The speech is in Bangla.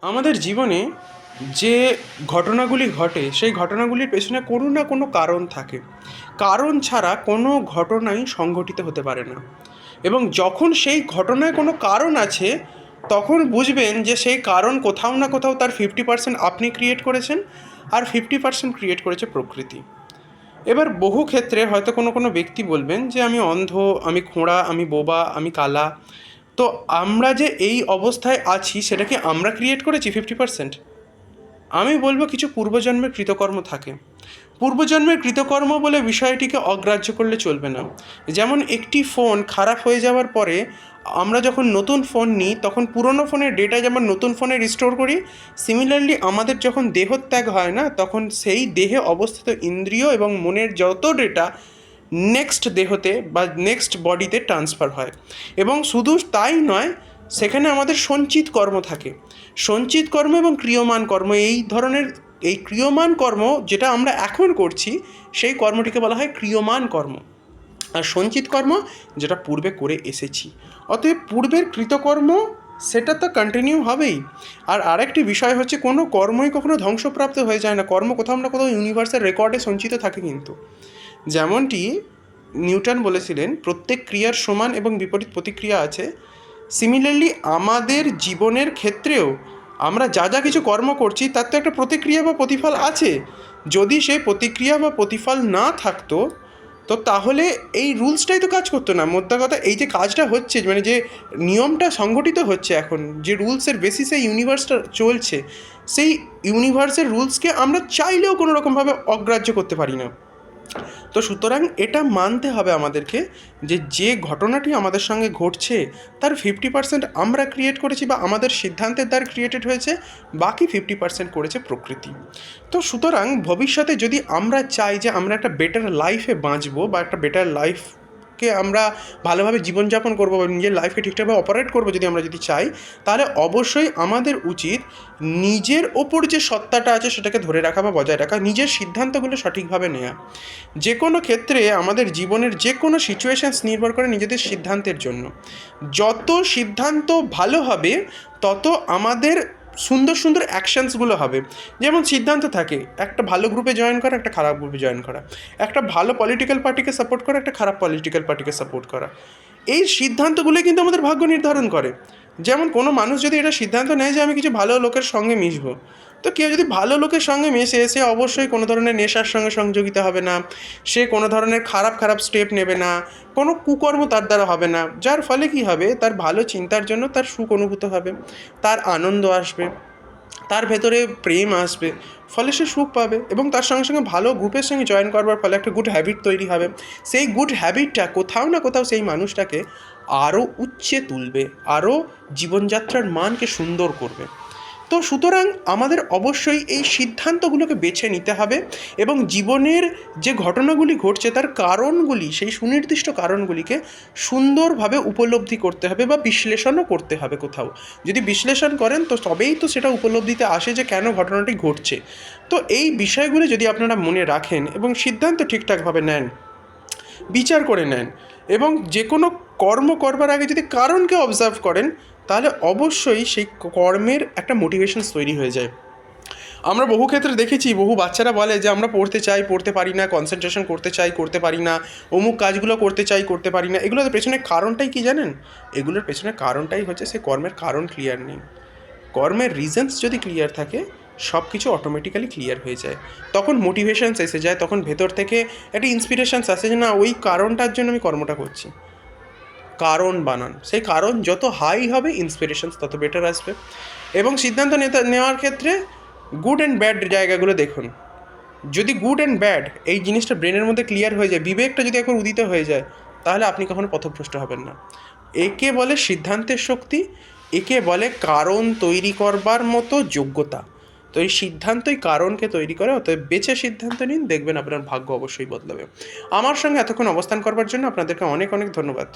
আমাদের জীবনে যে ঘটনাগুলি ঘটে সেই ঘটনাগুলির পেছনে কোনো না কোনো কারণ থাকে। কারণ ছাড়া কোনো ঘটনাই সংঘটিত হতে পারে না। এবং যখন সেই ঘটনায় কোনো কারণ আছে তখন বুঝবেন যে সেই কারণ কোথাও না কোথাও তার 50% আপনি ক্রিয়েট করেছেন, আর 50% ক্রিয়েট করেছে প্রকৃতি। এবার বহু ক্ষেত্রে হয়তো কোনো কোনো ব্যক্তি বলবেন যে আমি অন্ধ, আমি খোঁড়া, আমি বোবা, আমি কালা। তো আমরা যে এই অবস্থায় আছি সেটা কি আমরা ক্রিয়েট করেছি 50%? আমি বলবো কিছু পূর্বজন্মের কৃতকর্ম থাকে। পূর্বজন্মের কৃতকর্ম বলে বিষয়টিকে অগ্রাহ্য করলে চলবে না। যেমন একটি ফোন খারাপ হয়ে যাওয়ার পরে আমরা যখন নতুন ফোন নিই তখন পুরনো ফোনের ডেটা যেমন নতুন ফোনে রিস্টোর করি, সিমিলারলি আমাদের যখন দেহত্যাগ হয় না তখন সেই দেহে অবস্থিত ইন্দ্রিয় এবং মনের যত ডেটা নেক্সট দেহতে বা নেক্সট বডিতে ট্রান্সফার হয়। এবং শুধু তাই নয়, সেখানে আমাদের সঞ্চিত কর্ম থাকে। সঞ্চিত কর্ম এবং ক্রিয়মান কর্ম, এই ধরনের এই ক্রিয়মান কর্ম যেটা আমরা এখন করছি সেই কর্মটিকে বলা হয় ক্রিয়মান কর্ম। আর সঞ্চিত কর্ম যেটা পূর্বে করে এসেছি। অতএব পূর্বের কৃতকর্ম সেটা তো কন্টিনিউ হবেই। আর আরেকটি বিষয় হচ্ছে কোনো কর্মই কখনো ধ্বংসপ্রাপ্ত হয়ে যায় না। কর্ম কোথাও না কোথাও ইউনিভার্সের রেকর্ডে সঞ্চিত থাকে। কিন্তু যেমনটি নিউটন বলেছিলেন প্রত্যেক ক্রিয়ার সমান এবং বিপরীত প্রতিক্রিয়া আছে, সিমিলারলি আমাদের জীবনের ক্ষেত্রেও আমরা যা যা কিছু কর্ম করছি তার তো একটা প্রতিক্রিয়া বা প্রতিফল আছে। যদি সেই প্রতিক্রিয়া বা প্রতিফল না থাকতো তো তাহলে এই রুলসটাই তো কাজ করতো না। মোদ্দা কথা, এই যে কাজটা হচ্ছে, মানে যে নিয়মটা সংগঠিত হচ্ছে এখন, যে রুলসের বেসিসে ইউনিভার্সটা চলছে, সেই ইউনিভার্সের রুলসকে আমরা চাইলেও কোনো রকমভাবে অগ্রাহ্য করতে পারি না। তো সুতরাং এটা মানতে হবে আমাদেরকে যে যে ঘটনাটি আমাদের সঙ্গে ঘটছে তার 50% আমরা ক্রিয়েট করেছি বা আমাদের সিদ্ধান্তের দ্বারা ক্রিয়েটেড হয়েছে, বাকি 50% করেছে প্রকৃতি। তো সুতরাং ভবিষ্যতে যদি আমরা চাই যে আমরা একটা বেটার লাইফে বাঁচবো বা একটা বেটার লাইফকে আমরা ভালোভাবে জীবনযাপন করবো বা নিজের লাইফকে ঠিকঠাকভাবে অপারেট করবো, যদি চাই, তাহলে অবশ্যই আমাদের উচিত নিজের ওপর যে সত্তাটা আছে সেটাকে ধরে রাখা বা বজায় রাখা, নিজের সিদ্ধান্তগুলো সঠিকভাবে নেওয়া। যে কোনো ক্ষেত্রে আমাদের জীবনের যে কোনো সিচুয়েশানস নির্ভর করে নিজেদের সিদ্ধান্তের জন্য। যত সিদ্ধান্ত ভালো হবে তত আমাদের সুন্দর সুন্দর অ্যাকশানসগুলো হবে। যেমন সিদ্ধান্ত থাকে একটা ভালো গ্রুপে জয়েন করা, একটা খারাপ গ্রুপে জয়েন করা, একটা ভালো পলিটিক্যাল পার্টিকে সাপোর্ট করা, একটা খারাপ পলিটিক্যাল পার্টিকে সাপোর্ট করা। এই সিদ্ধান্তগুলো কিন্তু আমাদের ভাগ্য নির্ধারণ করে। যেমন কোনো মানুষ যদি এটা সিদ্ধান্ত নেয় যে আমি কিছু ভালো লোকের সঙ্গে মিশবো, তো কেউ যদি ভালো লোকের সঙ্গে মেশে সে অবশ্যই কোনো ধরনের নেশার সঙ্গে সংযোগিতা হবে না, সে কোনো ধরনের খারাপ খারাপ স্টেপ নেবে না, কোনো কুকর্ম তার দ্বারা হবে না, যার ফলে কী হবে, তার ভালো চিন্তার জন্য তার সুখ অনুভূত হবে, তার আনন্দ আসবে, তার ভেতরে প্রেম আসবে, ফলে সে সুখ পাবে এবং তার সঙ্গে সঙ্গে ভালো গ্রুপের সঙ্গে জয়েন করবার ফলে একটা গুড হ্যাবিট তৈরি হবে। সেই গুড হ্যাবিটটা কোথাও না কোথাও সেই মানুষটাকে আরও উচ্চে তুলবে, আরও জীবনযাত্রার মানকে সুন্দর করবে। তো সুতরাং আমাদের অবশ্যই এই সিদ্ধান্তগুলোকে বেছে নিতে হবে এবং জীবনের যে ঘটনাগুলি ঘটছে তার কারণগুলি, সেই সুনির্দিষ্ট কারণগুলিকে সুন্দরভাবে উপলব্ধি করতে হবে বা বিশ্লেষণও করতে হবে। কোথাও যদি বিশ্লেষণ করেন তো তবেই তো সেটা উপলব্ধিতে আসে যে কেন ঘটনাটি ঘটছে। তো এই বিষয়গুলি যদি আপনারা মনে রাখেন এবং সিদ্ধান্ত ঠিকঠাকভাবে নেন, বিচার করে নেন এবং যে কোনো কর্ম করবার আগে যদি কারণকে অবজার্ভ করেন, তাহলে অবশ্যই সেই কর্মের একটা মোটিভেশনস তৈরি হয়ে যায়। আমরা বহু ক্ষেত্রে দেখেছি, বহু বাচ্চারা বলে যে আমরা পড়তে চাই, পড়তে পারি না, কনসেন্ট্রেশন করতে চাই, করতে পারি না, অমুক কাজগুলো করতে চাই, করতে পারি না। এগুলোর পেছনে কারণটাই কি জানেন? এগুলোর পেছনে কারণটাই হচ্ছে সে কর্মের কারণ ক্লিয়ার নেই। কর্মের রিজনস যদি ক্লিয়ার থাকে সব কিছু অটোমেটিক্যালি ক্লিয়ার হয়ে যায়। তখন মোটিভেশনস এসে যায়, তখন ভেতর থেকে একটা ইন্সপিরেশনস আসে যে না, ওই কারণটার জন্য আমি কর্মটা করছি। কারণ বানান, সেই কারণ যত হাই হবে ইন্সপিরেশনস তত বেটার আসবে। এবং সিদ্ধান্ত নেওয়ার ক্ষেত্রে গুড অ্যান্ড ব্যাড জায়গাগুলো দেখুন। যদি গুড অ্যান্ড ব্যাড এই জিনিসটা ব্রেনের মধ্যে ক্লিয়ার হয়ে যায়, বিবেকটা যদি একবার উদিত হয়ে যায়, তাহলে আপনি কখনো পথভ্রষ্ট হবেন না। একে বলে সিদ্ধান্তের শক্তি, একে বলে কারণ তৈরি করবার মতো যোগ্যতা। তো এই সিদ্ধান্তই কারণকে তৈরি করে। অতএব বেছে সিদ্ধান্ত নিন, দেখবেন আপনার ভাগ্য অবশ্যই বদলাবে। আমার সঙ্গে এতক্ষণ অবস্থান করবার জন্য আপনাদেরকে অনেক অনেক ধন্যবাদ।